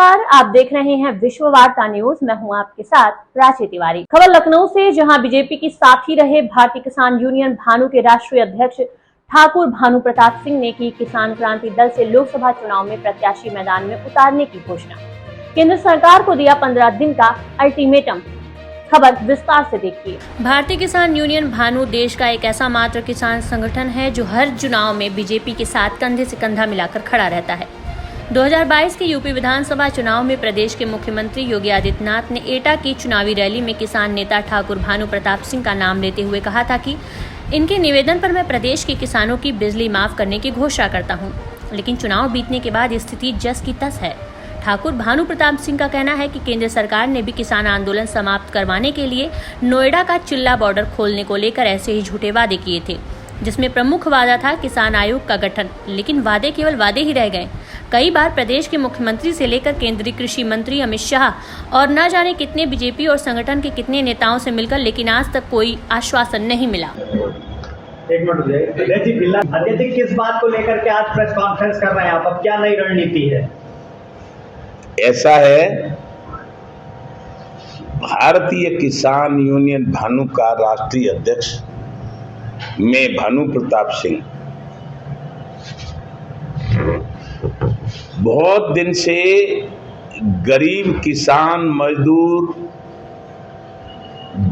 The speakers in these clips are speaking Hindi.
नमस्कार, आप देख रहे हैं विश्व वार्ता न्यूज। मैं हूं आपके साथ प्राची तिवारी। खबर लखनऊ से, जहां बीजेपी की साथी रहे भारतीय किसान यूनियन भानु के राष्ट्रीय अध्यक्ष ठाकुर भानु प्रताप सिंह ने की किसान क्रांति दल से लोकसभा चुनाव में प्रत्याशी मैदान में उतारने की घोषणा। केंद्र सरकार को दिया 15 दिन का अल्टीमेटम। खबर विस्तार से देखिए। भारतीय किसान यूनियन भानु देश का एक ऐसा मात्र किसान संगठन है जो हर चुनाव में बीजेपी के साथ कंधे से कंधा मिलाकर खड़ा रहता है। 2022 के यूपी विधानसभा चुनाव में प्रदेश के मुख्यमंत्री योगी आदित्यनाथ ने एटा की चुनावी रैली में किसान नेता ठाकुर भानु प्रताप सिंह का नाम लेते हुए कहा था कि इनके निवेदन पर मैं प्रदेश के किसानों की बिजली माफ करने की घोषणा करता हूं। लेकिन चुनाव बीतने के बाद स्थिति जस की तस है। ठाकुर भानु प्रताप सिंह का कहना है कि केंद्र सरकार ने भी किसान आंदोलन समाप्त करवाने के लिए नोएडा का चिल्ला बॉर्डर खोलने को लेकर ऐसे ही झूठे वादे किए थे, जिसमें प्रमुख वादा था किसान आयोग का गठन। लेकिन वादे केवल वादे ही रह गए। कई बार प्रदेश के मुख्यमंत्री से लेकर केंद्रीय कृषि मंत्री अमित शाह और न जाने कितने बीजेपी और संगठन के कितने नेताओं से मिलकर, लेकिन आज तक कोई आश्वासन नहीं मिला। एक मिनट अध्यक्ष जी, किस बात को लेकर के आज प्रेस कॉन्फ्रेंस कर रहे हैं आप? अब क्या नई रणनीति है? ऐसा है, भारतीय किसान यूनियन भानु का राष्ट्रीय अध्यक्ष में भानु प्रताप सिंह बहुत दिन से गरीब किसान मजदूर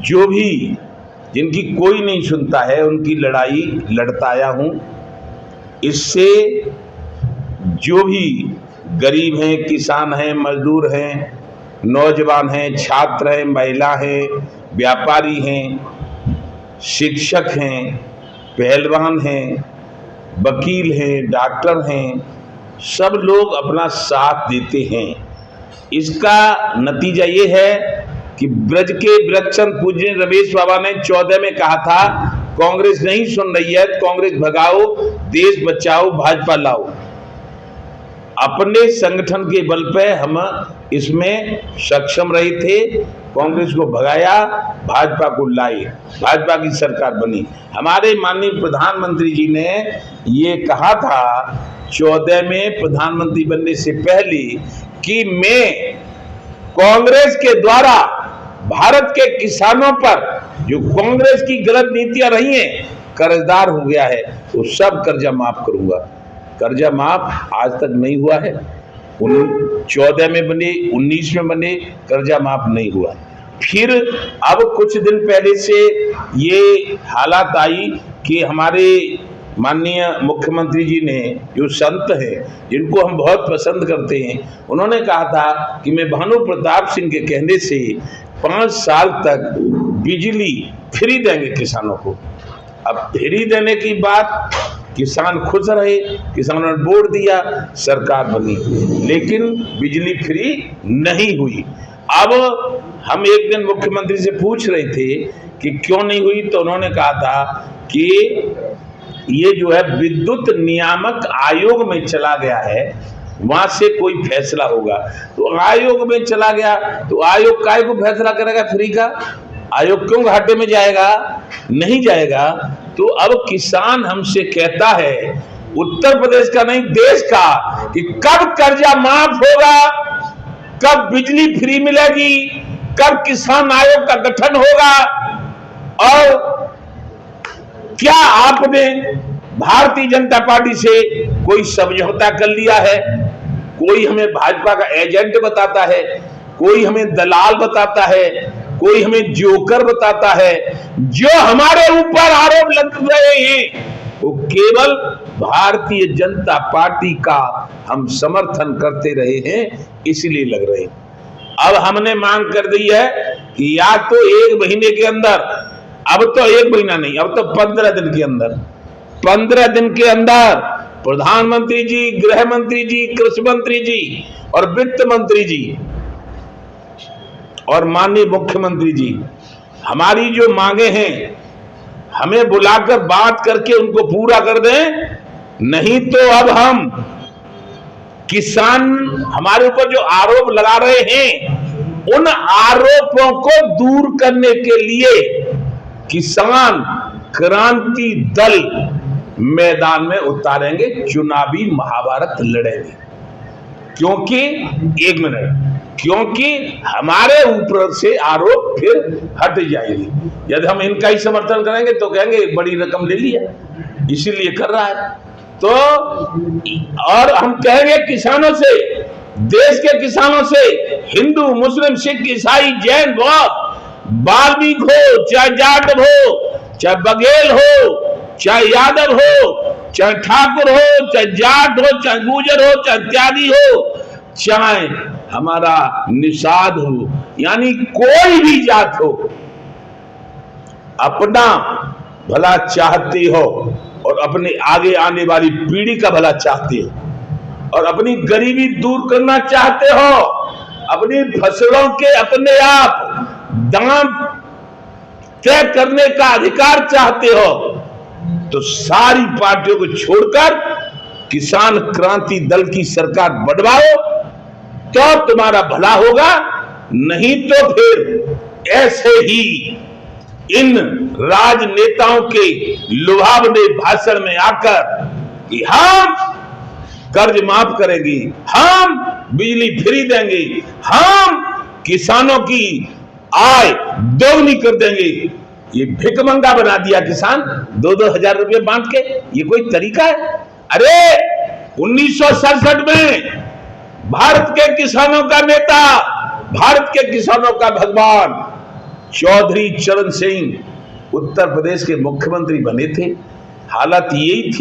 जो भी जिनकी कोई नहीं सुनता है उनकी लड़ाई लड़ता आया हूं। इससे जो भी गरीब हैं, किसान हैं, मजदूर हैं, नौजवान हैं, छात्र हैं, महिला हैं, व्यापारी हैं, शिक्षक हैं, पहलवान हैं, वकील हैं, डॉक्टर हैं, सब लोग अपना साथ देते हैं। इसका नतीजा ये है कि ब्रज के वृक्षचंद पूज्य रमेश बाबा ने 14 में कहा था, कांग्रेस नहीं सुन रही है, कांग्रेस भगाओ, देश बचाओ, भाजपा लाओ। अपने संगठन के बल पे हम इसमें सक्षम रहे थे, कांग्रेस को भगाया, भाजपा को लाई, भाजपा की सरकार बनी। हमारे माननीय प्रधानमंत्री जी ने ये कहा था 14 में प्रधानमंत्री बनने से पहले कि मैं कांग्रेस के द्वारा भारत के किसानों पर जो कांग्रेस की गलत नीतियां रही हैं, कर्जदार हो गया है, तो सब कर्जा माफ करूंगा। कर्जा माफ आज तक नहीं हुआ है। 14 में बने, 19 में बने, कर्जा माफ नहीं हुआ। फिर अब कुछ दिन पहले से ये हालात आई कि हमारे माननीय मुख्यमंत्री जी ने, जो संत हैं जिनको हम बहुत पसंद करते हैं, उन्होंने कहा था कि मैं भानु प्रताप सिंह के कहने से 5 साल तक बिजली फ्री देंगे किसानों को। अब फ्री देने की बात, किसान खुश रहे, किसानों ने वोट दिया, सरकार बनी, लेकिन बिजली फ्री नहीं हुई। अब हम एक दिन मुख्यमंत्री से पूछ रहे थे कि क्यों नहीं हुई, तो उन्होंने कहा था कि ये जो है विद्युत नियामक आयोग में चला गया है, वहां से कोई फैसला होगा। तो आयोग में चला गया तो आयोग काय को फैसला करेगा फ्री का? आयोग क्यों घाटे में जाएगा? नहीं जाएगा। तो अब किसान हमसे कहता है, उत्तर प्रदेश का नहीं देश का, कि कब कर्जा माफ होगा, कब बिजली फ्री मिलेगी, कब किसान आयोग का गठन होगा, और क्या आपने भारतीय जनता पार्टी से कोई समझौता कर लिया है? कोई हमें भाजपा का एजेंट बताता है, कोई हमें दलाल बताता है, कोई हमें जोकर बताता है। जो हमारे ऊपर आरोप लग रहे हैं वो केवल भारतीय जनता पार्टी का हम समर्थन करते रहे हैं, इसलिए लग रहे हैं। अब हमने मांग कर दी है कि या तो 1 महीने के अंदर, अब तो 1 महीना नहीं, अब तो 15 दिन के अंदर, 15 दिन के अंदर प्रधानमंत्री जी, गृह मंत्री जी, कृषि मंत्री जी और वित्त मंत्री जी और माननीय मुख्यमंत्री जी हमारी जो मांगे हैं हमें बुलाकर बात करके उनको पूरा कर दें। नहीं तो अब हम किसान हमारे ऊपर जो आरोप लगा रहे हैं, उन आरोपों को दूर करने के लिए किसान क्रांति दल मैदान में उतारेंगे, चुनावी महाभारत लड़ेंगे। क्योंकि एक मिनट, क्योंकि हमारे ऊपर से आरोप फिर हट जाएंगे। यदि हम इनका ही समर्थन करेंगे तो कहेंगे बड़ी रकम ले लिया, इसीलिए कर रहा है। तो और हम कहेंगे किसानों से, देश के किसानों से, हिंदू, मुस्लिम, सिख, ईसाई, जैन, बौद्ध, वाल्मीकि हो, चाहे जाट हो, चाहे बघेल हो, चाहे यादव हो, चाहे ठाकुर हो, चाहे जाट हो, चाहे गुर्जर हो, चाहे त्यागी हो, चाहे हमारा निषाद हो, यानी कोई भी जात हो, अपना भला चाहते हो और अपने आगे आने वाली पीढ़ी का भला चाहते हो और अपनी गरीबी दूर करना चाहते हो, अपनी फसलों के अपने आप दाम तय करने का अधिकार चाहते हो, तो सारी पार्टियों को छोड़कर किसान क्रांति दल की सरकार बनवाओ तो तुम्हारा भला होगा। नहीं तो फिर ऐसे ही इन राजनेताओं के लुभावने भाषण में आकर कि हम कर्ज माफ करेंगे, हम बिजली फ्री देंगे, हम किसानों की आय दोगुनी कर देंगे, ये भिकमंगा बना दिया किसान 2-2 हजार रुपए बांट के, ये कोई तरीका है? अरे 1967 में भारत के किसानों का नेता, भारत के किसानों का भगवान चौधरी चरण सिंह उत्तर प्रदेश के मुख्यमंत्री बने थे। हालत यही थी।